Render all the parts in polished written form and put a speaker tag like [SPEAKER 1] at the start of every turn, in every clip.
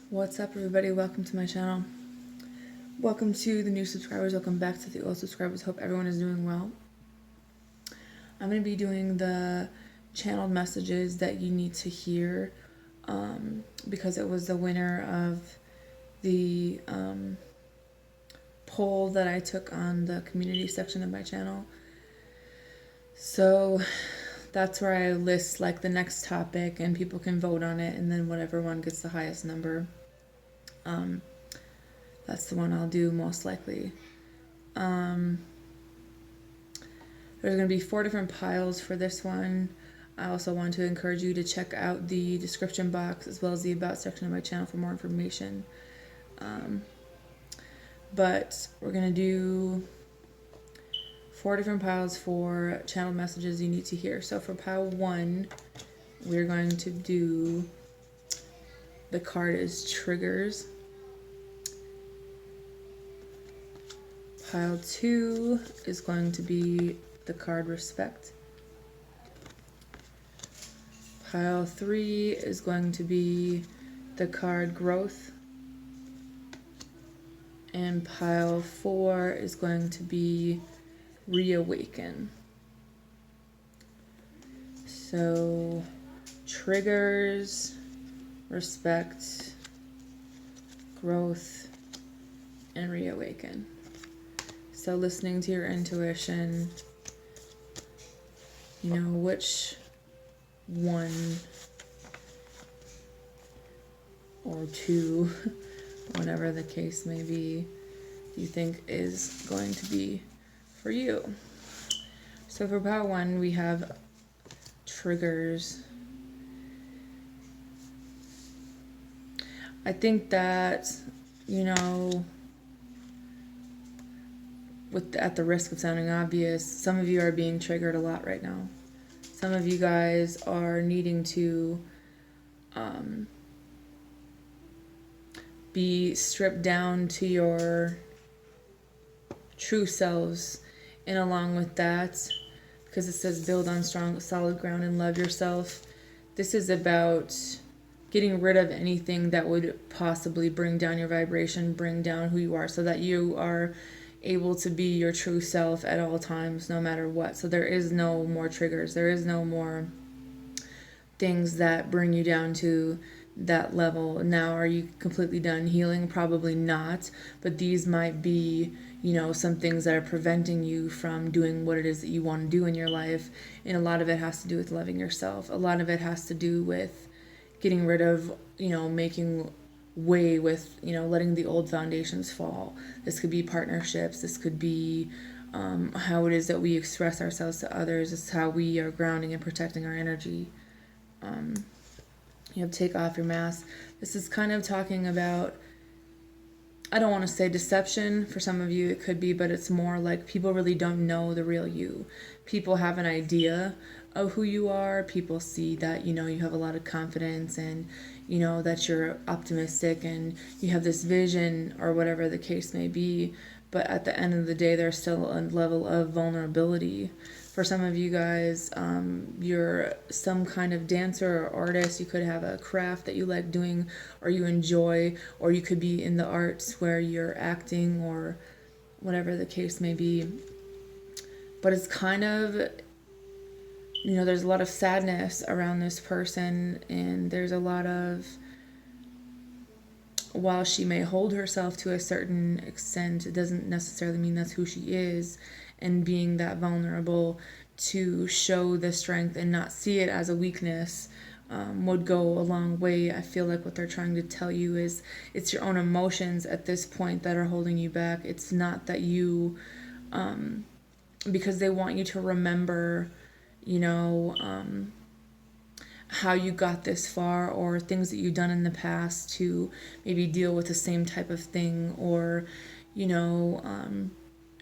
[SPEAKER 1] What's up, everybody? Welcome to my channel. Welcome to the new subscribers. Welcome back to the old subscribers. Hope everyone is doing well. I'm going to be doing the channeled messages that you need to hear because it was the winner of the poll that I took on the community section of my channel. So that's where I list like the next topic and people can vote on it, and then whatever one gets the highest number, that's the one I'll do most likely. There's going to be 4 different piles for this one. I also want to encourage you to check out the description box as well as the about section of my channel for more information. But we're going to do 4 different piles for channel messages you need to hear. So for pile 1, we're going to do, the card is triggers. Pile 2 is going to be the card respect. Pile 3 is going to be the card growth. And pile 4 is going to be reawaken. So triggers, respect, growth, and reawaken. So listening to your intuition, you know, which one or 2, whatever the case may be, you think is going to be for you. So for pile 1, we have triggers. I think that, you know, at the risk of sounding obvious, some of you are being triggered a lot right now. Some of you guys are needing to be stripped down to your true selves, and along with that, because it says build on strong solid ground and love yourself, this is about getting rid of anything that would possibly bring down your vibration, bring down who you are, so that you are able to be your true self at all times, no matter what. So there is no more triggers. There is no more things that bring you down to that level. Now, are you completely done healing? Probably not. But these might be, you know, some things that are preventing you from doing what it is that you want to do in your life. And a lot of it has to do with loving yourself. A lot of it has to do with getting rid of, you know, making way with, you know, letting the old foundations fall. This could be partnerships. This could be how it is that we express ourselves to others. It's how we are grounding and protecting our energy. You know, take off your mask. This is kind of talking about, I don't want to say deception. For some of you it could be, but it's more like people really don't know the real you. People have an idea of who you are. People see that, you know, you have a lot of confidence and, you know, that you're optimistic and you have this vision or whatever the case may be. But at the end of the day, there's still a level of vulnerability. For some of you guys, you're some kind of dancer or artist. You could have a craft that you like doing or you enjoy, or you could be in the arts where you're acting or whatever the case may be. But it's kind of, you know, there's a lot of sadness around this person, and there's a lot of, while she may hold herself to a certain extent, it doesn't necessarily mean that's who she is. And being that vulnerable to show the strength and not see it as a weakness would go a long way. I feel like what they're trying to tell you is it's your own emotions at this point that are holding you back. It's not that you, because they want you to remember, you know, how you got this far, or things that you've done in the past to maybe deal with the same type of thing, or, you know,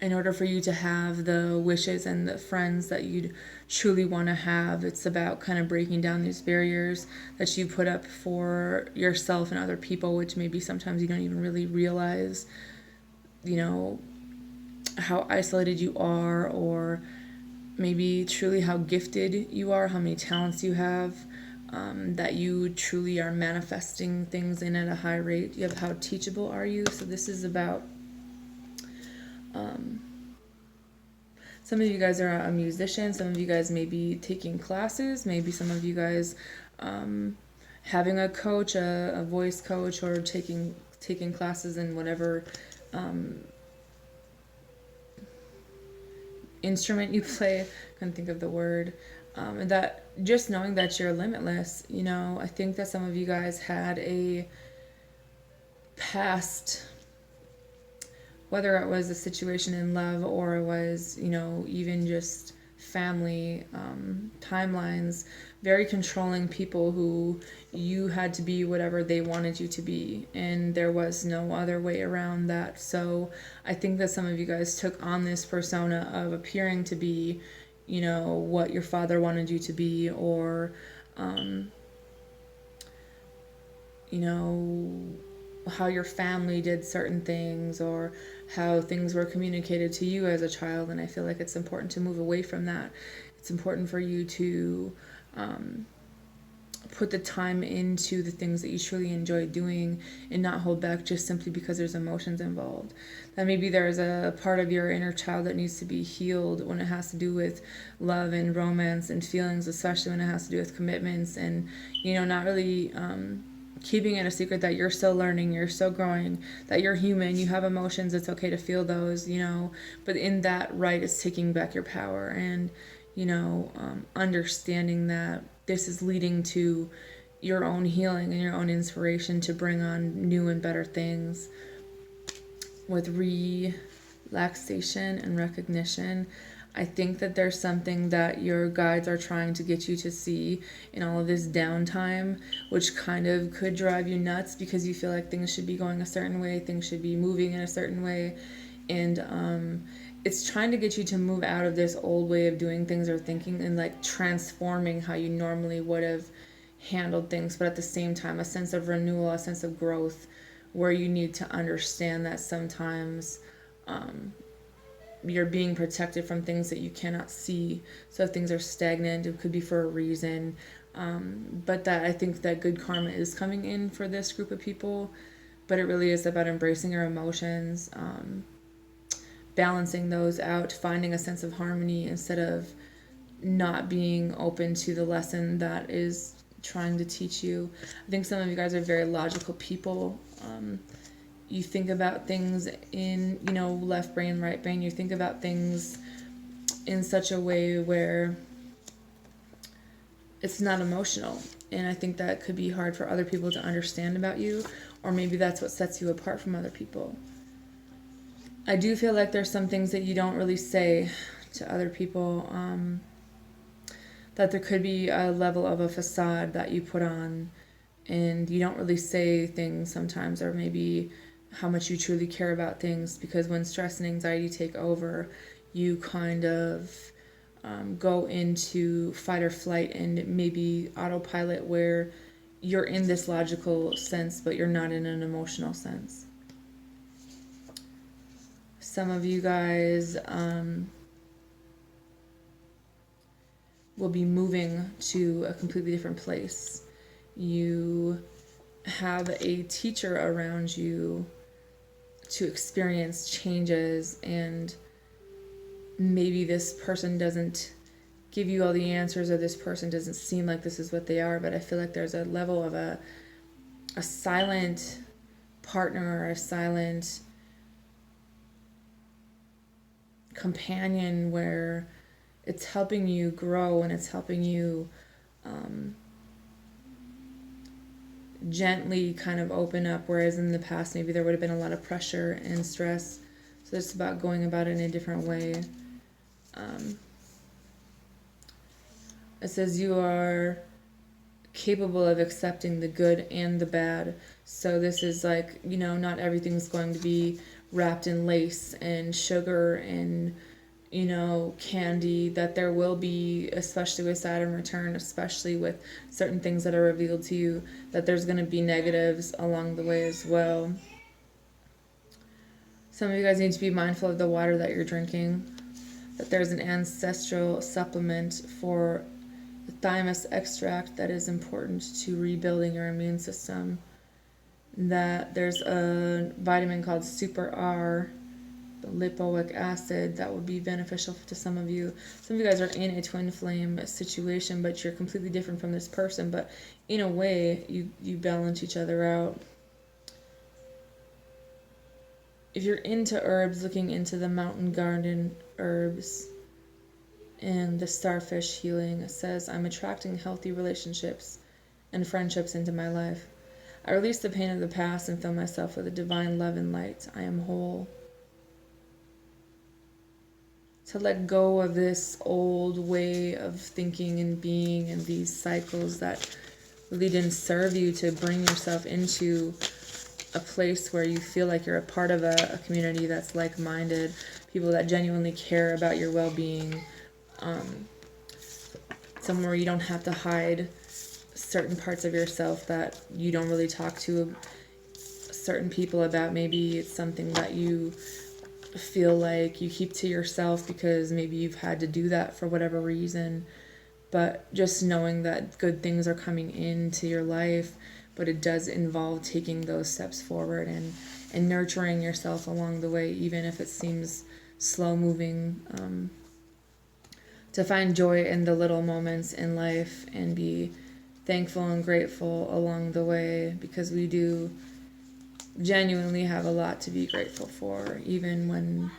[SPEAKER 1] in order for you to have the wishes and the friends that you'd truly want to have, it's about kind of breaking down these barriers that you put up for yourself and other people, which maybe sometimes you don't even really realize, you know, how isolated you are, or maybe truly how gifted you are, how many talents you have. that you truly are manifesting things in at a high rate. You have how teachable are you? So this is about, some of you guys are a musician, some of you guys may be taking classes, maybe some of you guys having a coach, a voice coach, or taking classes in whatever instrument you play. I couldn't think of the word. And that just knowing that you're limitless, you know, I think that some of you guys had a past, whether it was a situation in love or it was, you know, even just family timelines, very controlling people who you had to be whatever they wanted you to be, and there was no other way around that. So I think that some of you guys took on this persona of appearing to be, you know, what your father wanted you to be, or you know, how your family did certain things, or how things were communicated to you as a child. And I feel like it's important to move away from that. It's important for you to put the time into the things that you truly enjoy doing and not hold back just simply because there's emotions involved. That maybe there's a part of your inner child that needs to be healed when it has to do with love and romance and feelings, especially when it has to do with commitments, and, you know, not really keeping it a secret that you're still learning, you're still growing, that you're human, you have emotions, it's okay to feel those, you know, but in that right is taking back your power, and, you know, understanding that this is leading to your own healing and your own inspiration to bring on new and better things. With relaxation and recognition, I think that there's something that your guides are trying to get you to see in all of this downtime, which kind of could drive you nuts because you feel like things should be going a certain way, things should be moving in a certain way. And it's trying to get you to move out of this old way of doing things or thinking, and like transforming how you normally would have handled things, but at the same time a sense of renewal, a sense of growth, where you need to understand that sometimes you're being protected from things that you cannot see. So if things are stagnant, it could be for a reason. But that I think that good karma is coming in for this group of people, but it really is about embracing your emotions, balancing those out, finding a sense of harmony instead of not being open to the lesson that is trying to teach you. I think some of you guys are very logical people. You think about things in, you know, left brain, right brain. You think about things in such a way where it's not emotional. And I think that could be hard for other people to understand about you, or maybe that's what sets you apart from other people. I do feel like there's some things that you don't really say to other people, that there could be a level of a facade that you put on, and you don't really say things sometimes, or maybe how much you truly care about things, because when stress and anxiety take over, you kind of go into fight or flight and maybe autopilot, where you're in this logical sense, but you're not in an emotional sense. Some of you guys will be moving to a completely different place. You have a teacher around you to experience changes, and maybe this person doesn't give you all the answers, or this person doesn't seem like this is what they are, but I feel like there's a level of a silent partner, or a silent companion, where it's helping you grow and it's helping you gently kind of open up, whereas in the past maybe there would have been a lot of pressure and stress. So it's about going about it in a different way. It says you are capable of accepting the good and the bad. So this is like, you know, not everything's going to be wrapped in lace and sugar and, you know, candy. That there will be, especially with Saturn return, especially with certain things that are revealed to you, that there's going to be negatives along the way as well. Some of you guys need to be mindful of the water that you're drinking, that there's an ancestral supplement for the thymus extract that is important to rebuilding your immune system. That there's a vitamin called Super R, the lipoic acid, that would be beneficial to some of you. Some of you guys are in a twin flame situation, but you're completely different from this person, but in a way you balance each other out. If you're into herbs, looking into the mountain garden herbs and the starfish healing, it says, I'm attracting healthy relationships and friendships into my life. I release the pain of the past and fill myself with a divine love and light. I am whole. To let go of this old way of thinking and being and these cycles that really didn't serve you, to bring yourself into a place where you feel like you're a part of a community that's like-minded, people that genuinely care about your well-being, somewhere you don't have to hide certain parts of yourself that you don't really talk to certain people about. Maybe it's something that you feel like you keep to yourself because maybe you've had to do that for whatever reason, but just knowing that good things are coming into your life, but it does involve taking those steps forward and nurturing yourself along the way, even if it seems slow moving, to find joy in the little moments in life and be thankful and grateful along the way, because we do genuinely have a lot to be grateful for, even when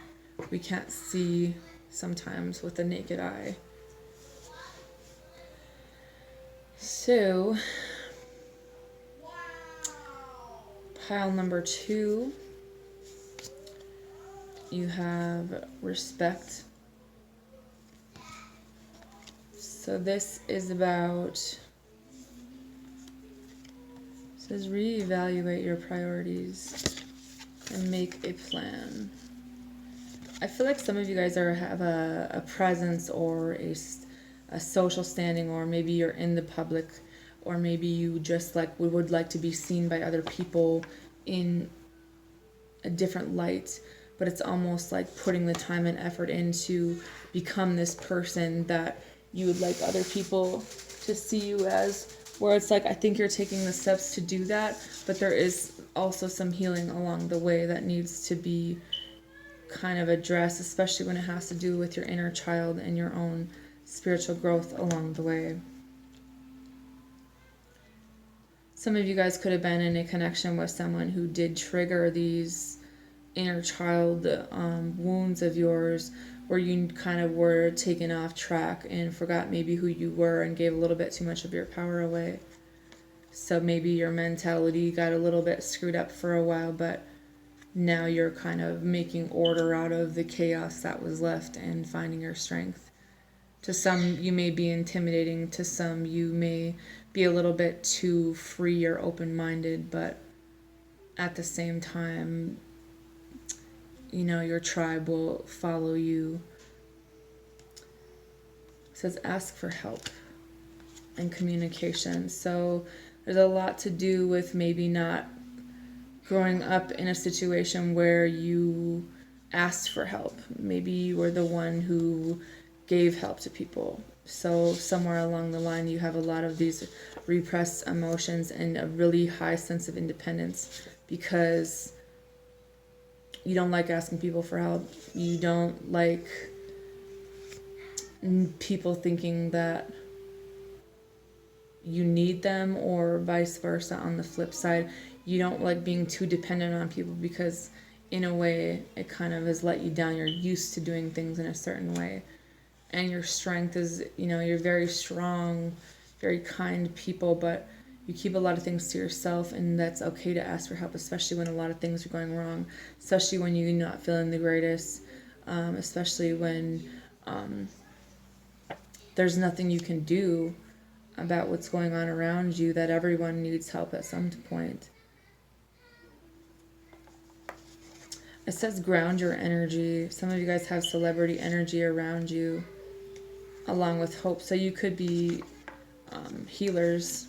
[SPEAKER 1] we can't see sometimes with the naked eye. So, pile number 2, you have respect. So this is about, says reevaluate your priorities and make a plan. I feel like some of you guys have a presence or a social standing, or maybe you're in the public, or maybe you just would like to be seen by other people in a different light, but it's almost like putting the time and effort in to become this person that you would like other people to see you as, where it's like, I think you're taking the steps to do that, but there is also some healing along the way that needs to be kind of addressed, especially when it has to do with your inner child and your own spiritual growth along the way. Some of you guys could have been in a connection with someone who did trigger these inner child wounds of yours, where you kind of were taken off track and forgot maybe who you were and gave a little bit too much of your power away. So maybe your mentality got a little bit screwed up for a while, but now you're kind of making order out of the chaos that was left and finding your strength. To some, you may be intimidating. To some, you may be a little bit too free or open-minded, but at the same time, you know, your tribe will follow you. It says ask for help and communication. So there's a lot to do with maybe not growing up in a situation where you asked for help. Maybe you were the one who gave help to people. So somewhere along the line, you have a lot of these repressed emotions and a really high sense of independence, because you don't like asking people for help. You don't like people thinking that you need them, or vice versa on the flip side. You don't like being too dependent on people, because in a way it kind of has let you down. You're used to doing things in a certain way. And your strength is, you know, you're very strong, very kind people, but you keep a lot of things to yourself, and that's okay to ask for help, especially when a lot of things are going wrong, especially when you're not feeling the greatest, especially when there's nothing you can do about what's going on around you, that everyone needs help at some point. It says ground your energy. Some of you guys have celebrity energy around you, along with hope. So you could be healers,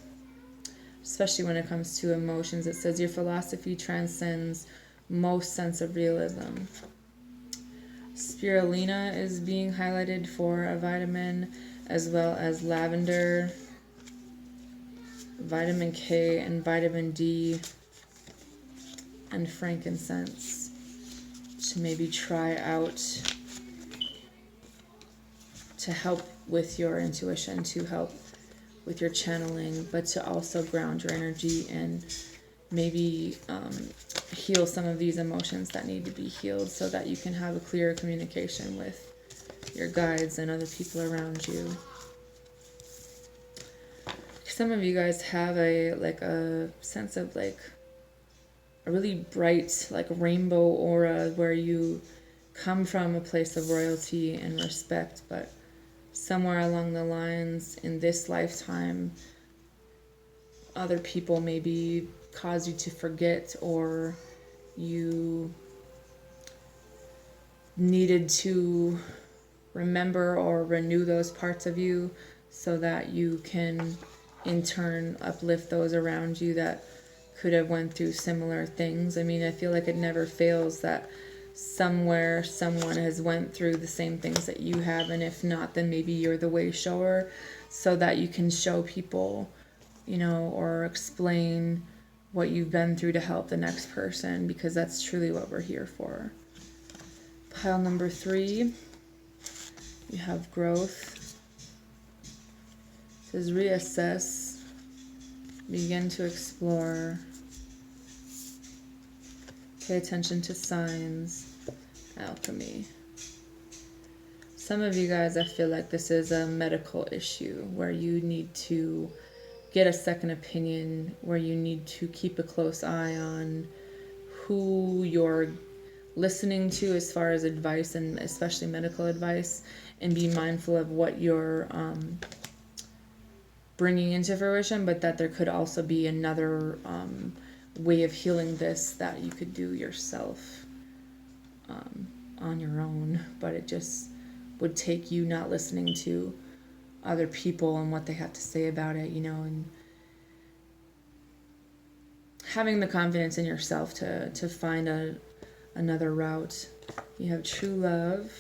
[SPEAKER 1] especially when it comes to emotions. It says your philosophy transcends most sense of realism. Spirulina is being highlighted for a vitamin. as well as lavender, vitamin K and vitamin D, and frankincense to maybe try out to help with your intuition, to help with your channeling, but to also ground your energy and maybe heal some of these emotions that need to be healed so that you can have a clearer communication with your guides and other people around you. Some of you guys have a sense of like a really bright like rainbow aura where you come from a place of royalty and respect, but somewhere along the lines in this lifetime, other people maybe cause you to forget, or you needed to remember or renew those parts of you so that you can in turn uplift those around you that could have went through similar things. I mean, I feel like it never fails that somewhere someone has went through the same things that you have, and if not, then maybe you're the way shower so that you can show people, you know, or explain what you've been through to help the next person, because that's truly what we're here for. Pile number 3, you have growth. It says reassess, begin to explore, pay attention to signs, alchemy. Some of you guys, I feel like this is a medical issue where you need to get a second opinion, where you need to keep a close eye on who you're listening to as far as advice, and especially medical advice, and be mindful of what you're bringing into fruition, but that there could also be another way of healing this that you could do yourself on your own, but it just would take you not listening to other people and what they have to say about it, you know, and having the confidence in yourself to find another route. You have true love,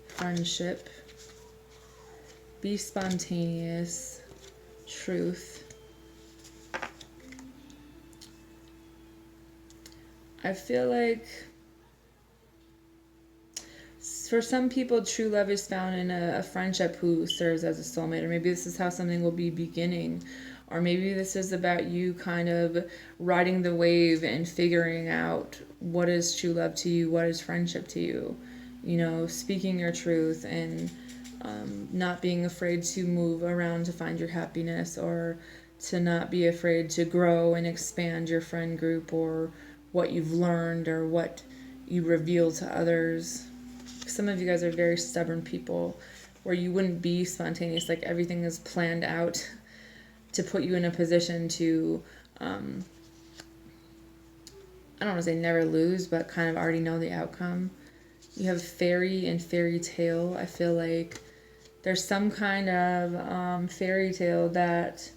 [SPEAKER 1] friendship, be spontaneous, truth. I feel like for some people, true love is found in a friendship who serves as a soulmate, or maybe this is how something will be beginning, or maybe this is about you kind of riding the wave and figuring out what is true love to you, what is friendship to you, you know, speaking your truth and not being afraid to move around to find your happiness, or to not be afraid to grow and expand your friend group, or what you've learned, or what you reveal to others. Some of you guys are very stubborn people where you wouldn't be spontaneous, like everything is planned out to put you in a position to, I don't want to say never lose, but kind of already know the outcome. You have fairy and fairy tale. I feel like there's some kind of fairy tale that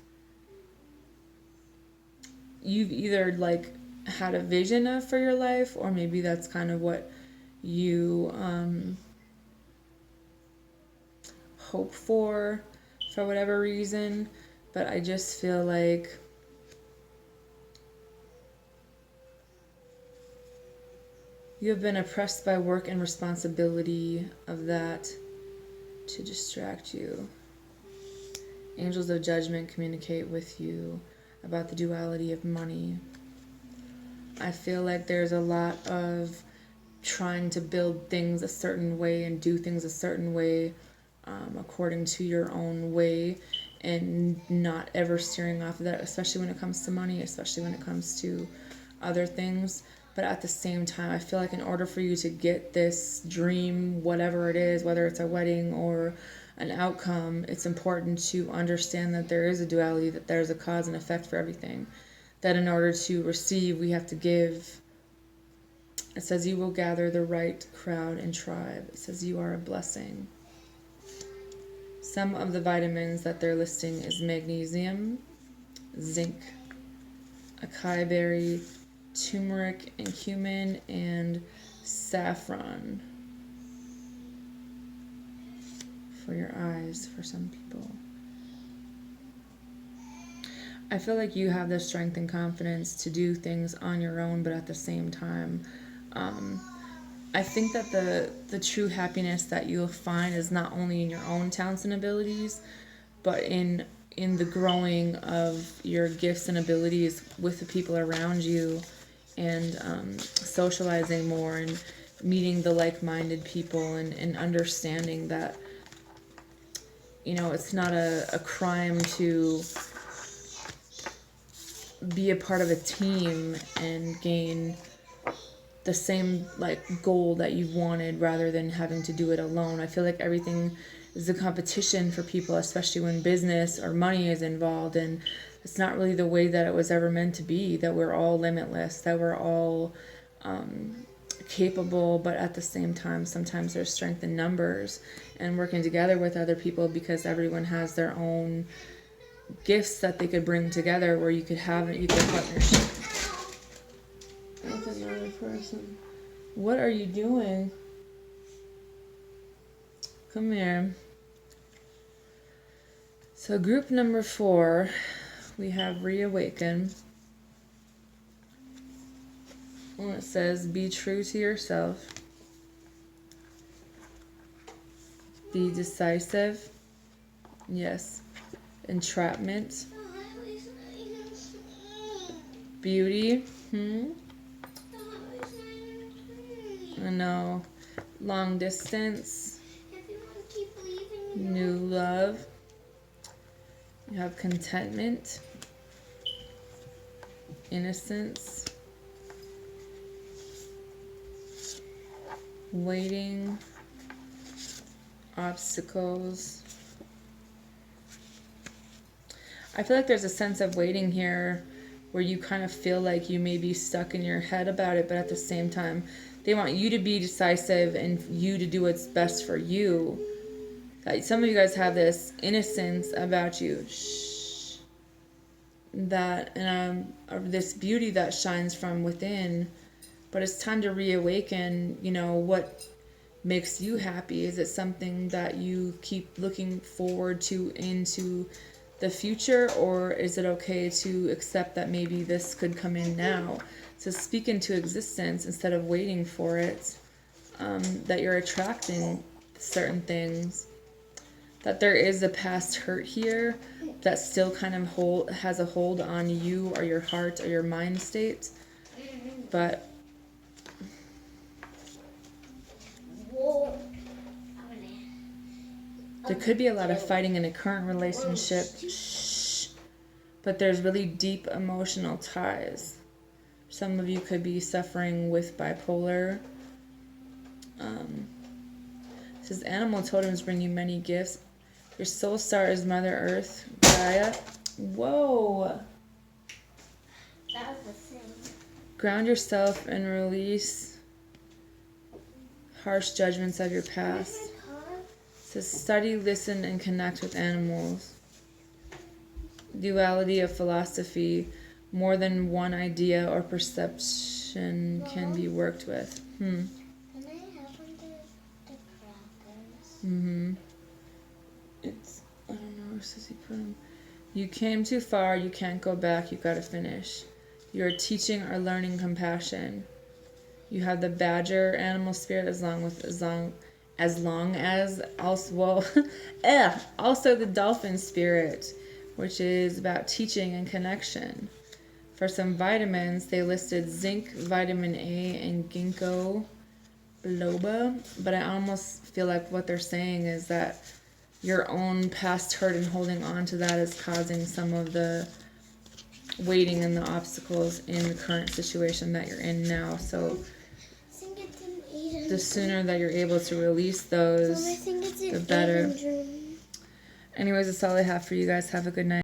[SPEAKER 1] you've either like had a vision of for your life, or maybe that's kind of what you hope for whatever reason. But I just feel like you have been oppressed by work and responsibility of that to distract you. Angels of judgment communicate with you about the duality of money. I feel like there's a lot of trying to build things a certain way and do things a certain way according to your own way, and not ever steering off of that, especially when it comes to money, especially when it comes to other things. But at the same time, I feel like in order for you to get this dream, whatever it is, whether it's a wedding or an outcome, it's important to understand that there is a duality, that there's a cause and effect for everything. That in order to receive, we have to give. It says you will gather the right crowd and tribe. It says you are a blessing. Some of the vitamins that they're listing is magnesium, zinc, acai berry, turmeric and cumin, and saffron for for your eyes for some people. I feel like you have the strength and confidence to do things on your own, but at the same time, I think that the true happiness that you'll find is not only in your own talents and abilities, but in the growing of your gifts and abilities with the people around you, and socializing more and meeting the like-minded people, and understanding that, you know, it's not a crime to be a part of a team and gain the same like goal that you've wanted, rather than having to do it alone. I feel like everything is a competition for people, especially when business or money is involved, and it's not really the way that it was ever meant to be, that we're all limitless, that we're all capable, but at the same time sometimes there's strength in numbers and working together with other people, because everyone has their own gifts that they could bring together, where you could have an equal partnership with another person. What are you doing? Come here. So group number 4, we have reawaken. And it says, be true to yourself. Be decisive. Yes. Entrapment. Beauty. I know. Long distance. New love. You have contentment. Innocence. Waiting. Obstacles. I feel like there's a sense of waiting here where you kind of feel like you may be stuck in your head about it, but at the same time, they want you to be decisive and you to do what's best for you. Some of you guys have this innocence about you, that this beauty that shines from within, but it's time to reawaken. You know, what makes you happy? Is it something that you keep looking forward to into the future, or is it okay to accept that maybe this could come in now? So speak into existence instead of waiting for it, that you're attracting certain things, that there is a past hurt here that still kind of has a hold on you or your heart or your mind state, but there could be a lot of fighting in a current relationship, but there's really deep emotional ties. Some of you could be suffering with bipolar. It says animal totems bring you many gifts. Your soul star is Mother Earth, Gaia. Whoa!
[SPEAKER 2] That was the thing.
[SPEAKER 1] Ground yourself and release harsh judgments of your past. It says study, listen, and connect with animals. Duality of philosophy. More than one idea or perception can be worked with.
[SPEAKER 2] Can I have one of the crackers?
[SPEAKER 1] It's, I don't know, where says he put them? You came too far, you can't go back, you gotta finish. You're teaching or learning compassion. You have the badger animal spirit as long as also, also the dolphin spirit, which is about teaching and connection. For some vitamins, they listed zinc, vitamin A, and ginkgo biloba, but I almost feel like what they're saying is that your own past hurt and holding on to that is causing some of the waiting and the obstacles in the current situation that you're in now. So the sooner that you're able to release those, the better. Anyways, that's all I have for you guys. Have a good night.